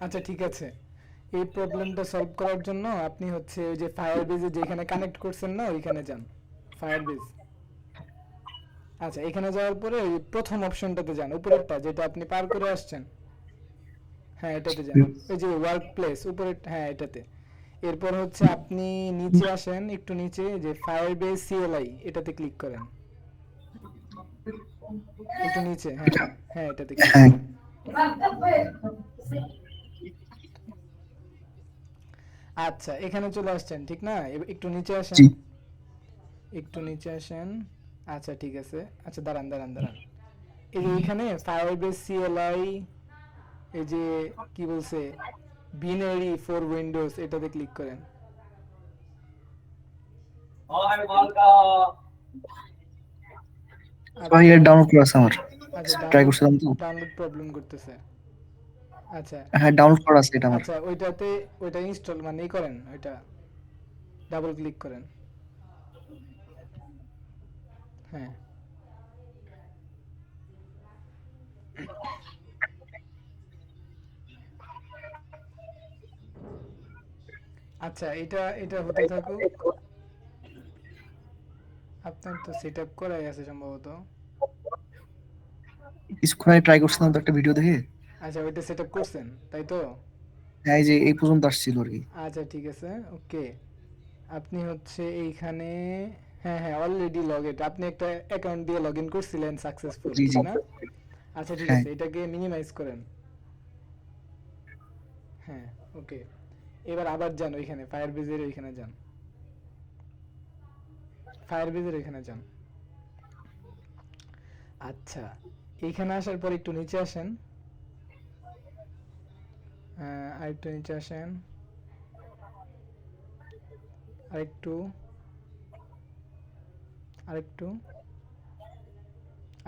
আচ্ছা ঠিক আছে, এই প্রবলেমটা সলভ করার জন্য আপনি হচ্ছে ওই যে ফায়ারবেজে যেখানে কানেক্ট করছেন না ওইখানে যান। ফায়ারবেজ, আচ্ছা এখানে যাওয়ার পরে ওই প্রথম অপশনটাতে যান, উপরেরটা যেটা আপনি পার করে আসছেন। হ্যাঁ এটাতে যান, ওই যে ওয়ার্ক প্লেস উপরে, হ্যাঁ এটাতে। এরপর হচ্ছে আপনি নিচে আসেন, একটু নিচে যে ফায়ারবেজ সিএলআই এটাতে ক্লিক করেন। একটু নিচে, হ্যাঁ হ্যাঁ হ্যাঁ এটাতে ক্লিক হ্যাঁ। করেন। আচ্ছা এখানে চলে আসছেন ঠিক না, একটু নিচে আসেন, জি। একটু নিচে আসেন। আচ্ছা ঠিক আছে, আচ্ছা দাঁড়ান দাঁড়ান দাঁড়ান, এই যে এখানে ফায়ারবেজ সিএলআই, এই যে কি বলছে, বিনারি ফর উইন্ডোজ এটাতে ক্লিক করেন। ভাই আপনার, এর ডাউনলোড করা আছে আমার, আচ্ছা ট্রাই ডাউনলোড, করছিলাম তো। ডাউনলোড প্রবলেম করতেছে। আচ্ছা, হ্যাঁ ডাউনলোড করা আছে এটা আমার। আচ্ছা ওইটাতে, ওইটা ইনস্টল মানে ই করেন, ওইটা ডাবল ক্লিক করেন। হ্যাঁ, আচ্ছা এটা এটা হতে থাকুক। আপনার তো সেট আপ করাই আছে সম্ভবত। কিছুক্ষণ আগে ট্রাই করছিলাম তো একটা ভিডিও দেখে। আচ্ছা ওইটা সেট আপ করছেন তাই তো? হ্যাঁ এই যে এই পর্যন্ত আসছিল আর কি। আচ্ছা ঠিক আছে, ওকে। আপনি হচ্ছে এইখানে, হ্যাঁ হ্যাঁ অলরেডি লগ ইন, আপনি একটা অ্যাকাউন্ট দিয়ে লগ ইন করছিলেন সাকসেসফুল, জি ঠিক জি। না? আচ্ছা ঠিক হ্যাঁ। আছে, এটাকে মিনিমাইজ করেন। হ্যাঁ, ওকে। এবার আবার যান ওইখানে ফায়ারবেজের ওইখানে যান, ফায়ারবেজের ওইখানে যান। আচ্ছা, এইখানে আসার পর একটু নিচে আসেন, আরেকটু নিচে আসেন, আরেকটু, আরেকটু।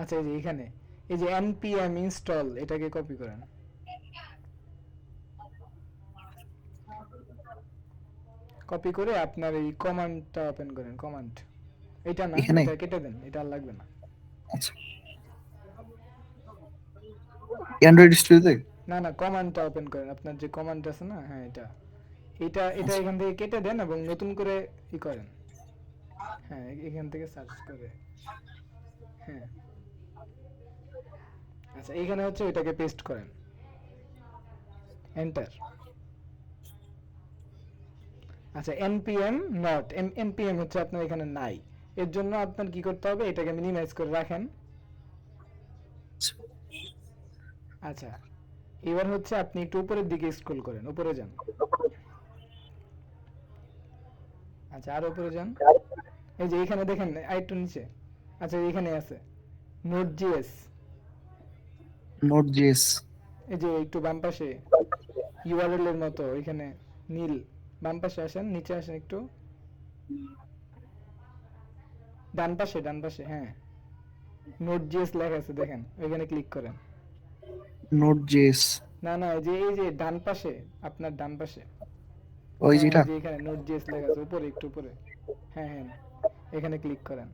আচ্ছা এই যে এইখানে, এই যে npm ইনস্টল এটাকে কপি করেন। কপি করে আপনার এই কমান্ডটা ওপেন করেন, কমান্ড। এটা না, এখানে। এটা কেটে দেন, এটা আর লাগবে না। আচ্ছা, অ্যান্ড্রয়েড স্টুডিওতে। না না, কমান্ডটা ওপেন করেন, আপনার যে কমান্ড আছে না, হ্যাঁ এটা, এটা এটা আচ্ছা। এখান থেকে কেটে দেন এবং নতুন করে ই করেন। হ্যাঁ এখান থেকে সার্চ করে, হ্যাঁ। আচ্ছা এইখানে হচ্ছে ওইটাকে পেস্ট করেন, এন্টার। আচ্ছা npm নট, npm হচ্ছে আপনার এখানে নাই। এর জন্য আপনার কি করতে হবে, এটাকে মিনিমাইজ করে রাখেন। আচ্ছা, এবার হচ্ছে আপনি একটু উপরের দিকে স্ক্রল করেন, উপরে যান। আচ্ছা আর উপরে যান, এই যে এখানে দেখেন আরেকটু নিচে। আচ্ছা এখানে আছে নোট জিএস, নোট জেএস। এই যে একটু বাম পাশে ইউআরএল এর মতো ওইখানে নীল, বাম পাশে আসেন, নিচে আসেন একটু, ডান পাশে, ডান পাশে, হ্যাঁ নোট জিএস লেখা আছে দেখেন, ওইখানে ক্লিক করেন। Note JS. না না, এই যে ডান পাশে, আপনার ডান পাশে, ওই হ্যাঁ যেটা। এই যে এখানে নোট জিএস লেখা আছে উপরে, একটু উপরে, হ্যাঁ হ্যাঁ এখানে ক্লিক করেন।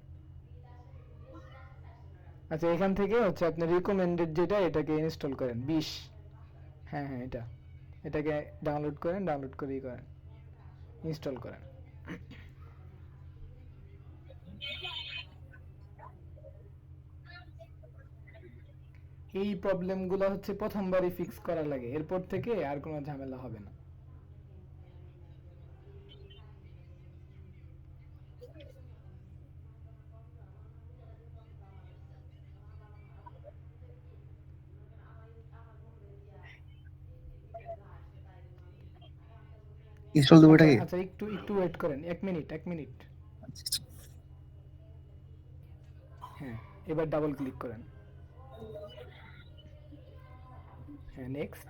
আচ্ছা এখান থেকে হচ্ছে আপনার রিকমেন্ডেড যেটা এটাকে ইনস্টল করেন 20। হ্যাঁ হ্যাঁ এটা, এটাকে ডাউনলোড করেন, ডাউনলোড করেই করেন, ইনস্টল করেন। এই প্রবলেমগুলো হচ্ছে প্রথমবারই ফিক্স করা লাগে, এরপর থেকে আর কোনো ঝামেলা হবে না। ইনস্টল দেবো আচ্ছা এটাকে। আচ্ছা একটু একটু ওয়েট করেন, 1 মিনিট 1 মিনিট। আচ্ছা, হ্যাঁ, এবার ডাবল ক্লিক করেন। হ্যাঁ next,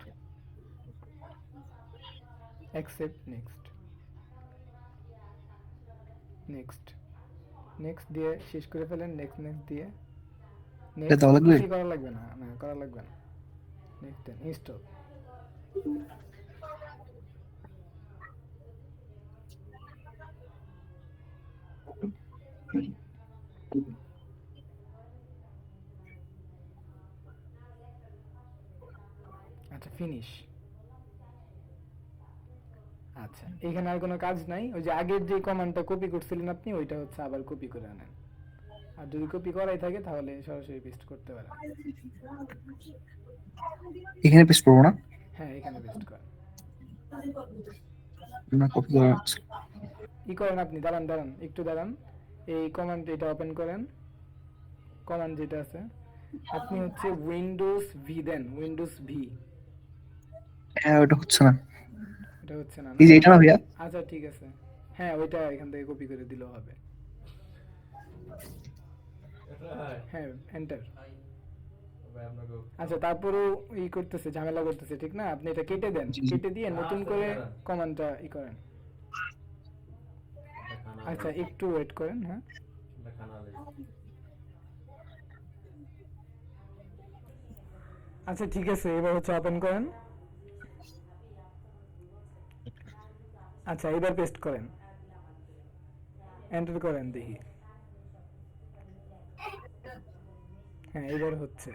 accept, next, next, next দিয়ে শেষ করে ফেলেন, নেক্সট নেক্সট দিয়ে। এটা নেক্সট দেওয়া লাগবে। কিছুই করা লাগবে না, না করা লাগবে না। Next then, install. আচ্ছা ফিনিশ। আচ্ছা, এখানে আর কোনো কাজ নাই, ওই যে আগের যে কমান্ডটা কপি করছিলেন আপনি ওইটা হচ্ছে আবার কপি করে আনেন। আর যদি কপি করাই থাকে তাহলে সরাসরি পেস্ট করতে পারেন। এখানে পেস্ট করবো না? হ্যাঁ, এখানে পেস্ট করেন। না, কপি করা আছে। ই করেন আপনি, দাঁড়ান দাঁড়ান একটু দাঁড়ান, এই কমান্ড এটা ওপেন করেন, কমান্ড যেটা আছে আপনি হচ্ছে উইন্ডোজ ভি দেন, উইন্ডোজ ভি। হ্যাঁ, ওটা হচ্ছে না। এটা হচ্ছে না, না? এই যে এটা না ভাইয়া? আচ্ছা ঠিক আছে, হ্যাঁ ওইটা এখান থেকে কপি করে দিলেও হবে। হ্যাঁ, এন্টার। আচ্ছা, তারপরেও ই করতেছে, ঝামেলা করতেছে, ঠিক না? আপনি এটা কেটে দেন, জি, জি। কেটে দিয়ে নতুন করে কমান্ডটা ই করেন। আচ্ছা, একটু ওয়েট করেন, হ্যাঁ। আচ্ছা ঠিক আছে, এবার হচ্ছে ওপেন করেন। আচ্ছা, এবার পেস্ট করেন, এন্টার করেন দেখি। হ্যাঁ, এবার হচ্ছে।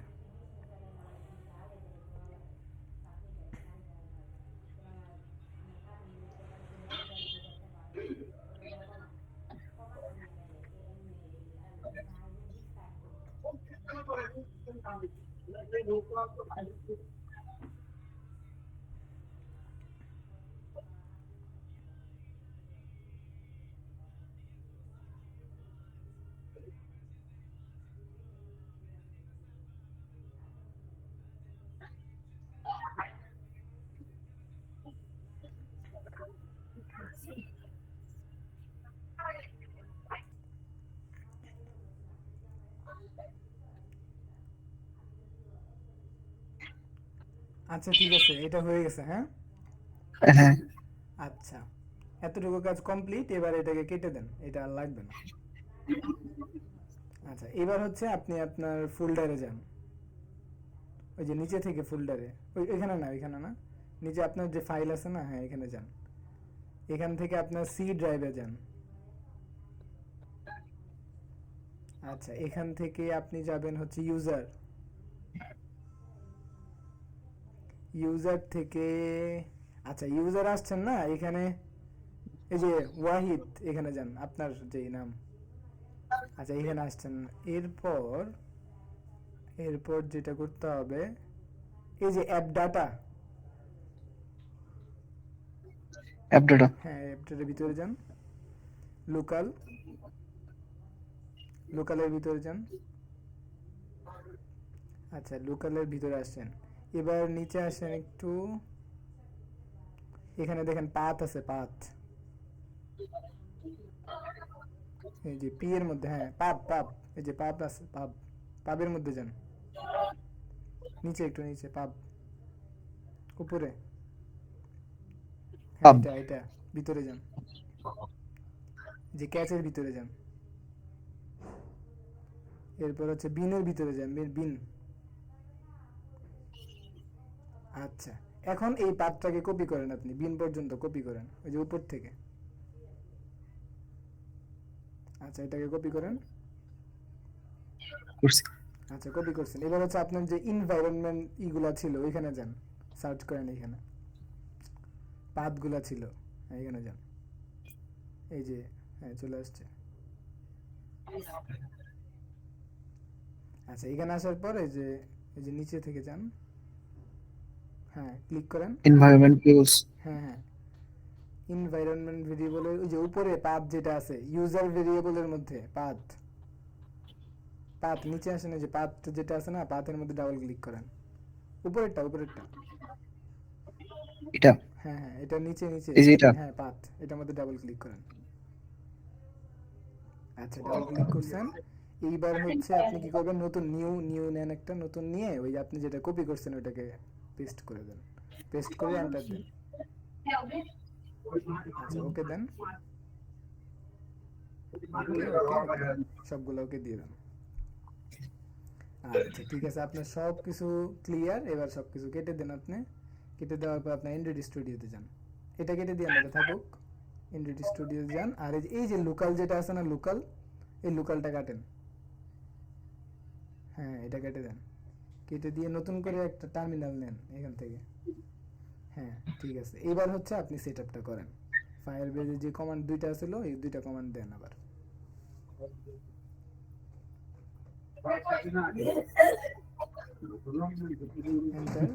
আচ্ছা ঠিক আছে, এটা হয়ে গেছে, হ্যাঁ। হ্যাঁ, আচ্ছা, এতটুকু কাজ কমপ্লিট, এবার এটাকে কেটে দেন, এটা আর লাগবে না। আচ্ছা, এবার হচ্ছে আপনি আপনার ফোল্ডারে যান, ওই যে নিচে থেকে ফোল্ডারে, ওই এখানে না, ওইখানে না, নিচে আপনার যে ফাইল আছে না, হ্যাঁ এখানে যান। এখান থেকে আপনার সি ড্রাইভে যান। আচ্ছা, এখান থেকে আপনি যাবেন হচ্ছে ইউজার, ইউজার থেকে, আচ্ছা ইউজার আসছেন না এখানে, এই যে ওয়াহিদ, এখানে যান, আপনার যেই নাম। আচ্ছা, এখানে আসছেন, এরপর এরপর যেটা করতে হবে, এই যে অ্যাপ ডাটা, অ্যাপ ডাটা। হ্যাঁ অ্যাপ ডাটার ভিতরে যান, লোকাল, লোকালের ভিতরে যান। আচ্ছা, লোকালের ভিতরে আসছেন, এবার নিচে আসেন একটু, এখানে দেখেন পাথ আছে, পাথ, এই যে পি এর মধ্যে, হ্যাঁ পাব পাব, এই যে পাব আছে, পাব, পাবের মধ্যে যান, নিচে একটু নিচে, পাব উপরে, হ্যাঁ পাব। এটা এটা, ভিতরে যান, যে ক্যাচের ভিতরে যান, এরপর হচ্ছে বিনের ভিতরে যান, বিন। আচ্ছা, এখন এই পাথটাকে কপি করেন, আপনি বিন পর্যন্ত কপি করেন, ওই যে উপর থেকে। আচ্ছা, এটাকে কপি করেন। করছি। আচ্ছা, কপি করছেন, এবার হচ্ছে আপনার যে ইনভায়রনমেন্ট ইগুলা ছিল ওইখানে যান, সার্চ করেন, এখানে পাথগুলা ছিল, হ্যাঁ, এখানে যান, এই যে, হ্যাঁ চলে আসছে। আচ্ছা, এখানে আসার পর এই যে নিচে থেকে যান, হ্যাঁ ক্লিক করেন। Environment tools. হ্যাঁ হ্যাঁ, এনভায়রনমেন্ট ভেরিয়েবলের ওই যে উপরে পাথ যেটা আছে, ইউজার ভেরিয়েবলের মধ্যে পাথ, পাথ নিচে আসেন, এই যে পাথ যেটা আছে না, পাথের মধ্যে ডাবল ক্লিক করেন, উপরেরটা, উপরেরটা। এটা। হ্যাঁ হ্যাঁ, এটা নিচে নিচে, এই যে এটা। হ্যাঁ পাথ, এটার মধ্যে ডাবল ক্লিক করেন। আচ্ছা, ডাবল ক্লিক করছেন, এইবার হচ্ছে আপনি কি করবেন, নতুন নিউ, নিউ নেন, একটা নতুন নিয়ে ওই আপনি যেটা কপি করছেন ওইটাকে পেস্ট করে দেন, পেস্ট করে এন্টার দেন। আচ্ছা, ওকে দেন, ওকে ওকে ওকে, সবগুলো ওকে দিয়ে দেন। আচ্ছা ঠিক আছে, আপনার সব কিছু ক্লিয়ার, এবার সব কিছু কেটে দেন আপনি, কেটে দেওয়ার পর আপনার এন্ড্রয়েড স্টুডিওতে যান, এটা কেটে দিয়ে এটা থাকুক, এন্ড্রয়েড স্টুডিও যান, আর এই যে লোকাল যেটা আছে না, লোকাল, এই লোকালটা কাটেন, হ্যাঁ এটা কেটে দেন, কেটে দিয়ে নতুন করে একটা টার্মিনাল নেন এখান থেকে, হ্যাঁ হ্যাঁ ঠিক আছে, এবার হচ্ছে আপনি সেট আপটা করেন। ফায়ারবেজে যে কমান্ড দুইটা ছিল এই দুইটা কমান্ড দেন আবার। এন্টার।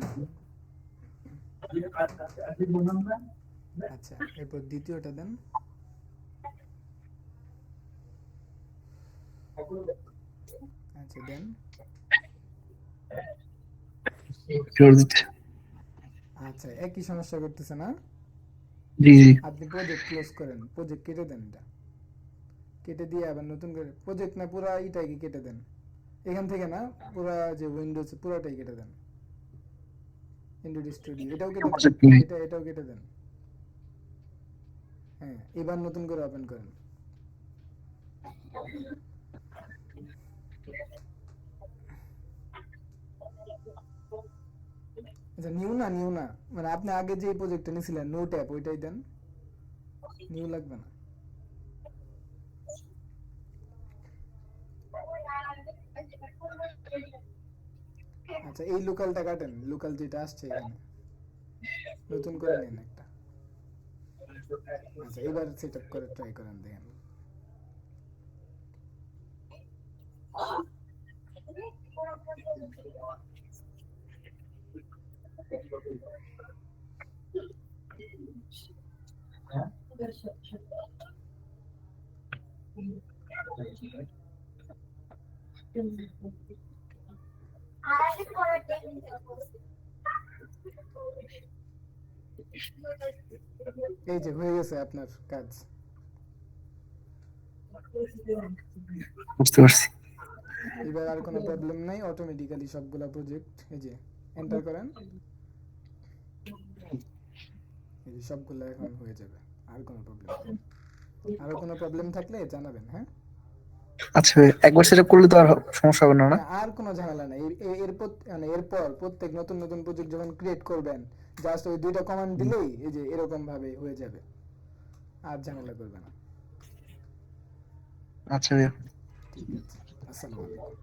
আচ্ছা এরপর দ্বিতীয়টা দেন। আচ্ছা দেন। জোর দিচ্ছে। আচ্ছা একই সমস্যা করতেছে না? জি জি। আপনি প্রজেক্ট ক্লোজ করেন, প্রজেক্ট কেটে দেন, এটা কেটে দিয়ে আবার নতুন করে প্রজেক্ট না পুরা এটাকে কেটে দেন, এখান থেকে না, পুরা যে উইন্ডোজ পুরাটাই কেটে দেন। ইন্ডোর স্টুডিও এটাও কেটে দেন, প্রজেক্ট নেই। এটাও কেটে দেন। হ্যাঁ এবার নতুন করে ওপেন করেন। আচ্ছা নিউ না, মানে আপনি আগে যে প্রজেক্টটা নিয়েছিলেন নো ট্যাপ ওইটাই দেন, নিউ লাগবে না। আচ্ছা এই লোকালটা কাটেন, লোকাল যেটা আসছে এখানে নতুন করে নেন একটা। আচ্ছা এবার সেট আপ করে ট্রাই করেন দেখেন। এই যে হয়ে গেছে আপনার কাজ। বুঝতে পারছি। এবার আর কোনো প্রবলেম নাই, অটোমেটিক্যালি সবগুলা প্রজেক্ট এই যে এন্টার করেন, এই যে সবগুলা এখন হয়ে যাবে, আর কোনো প্রবলেম নেই। আরো কোনো প্রবলেম থাকলে জানাবেন, হ্যাঁ? আচ্ছা ভাই, একবার সেটা করলে তো আর সমস্যা হবে না, না? না আর কোনো ঝামেলা নাই, এরপর মানে এরপর প্রত্যেক নতুন নতুন প্রজেক্ট যখন ক্রিয়েট করবেন জাস্ট ওই দুইটা কমান্ড দিলেই এই যে এরকম ভাবে হয়ে যাবে, আর ঝামেলা করবে না। আচ্ছা ভাইয়া। ঠিক আছে, আসসালামু আলাইকুম।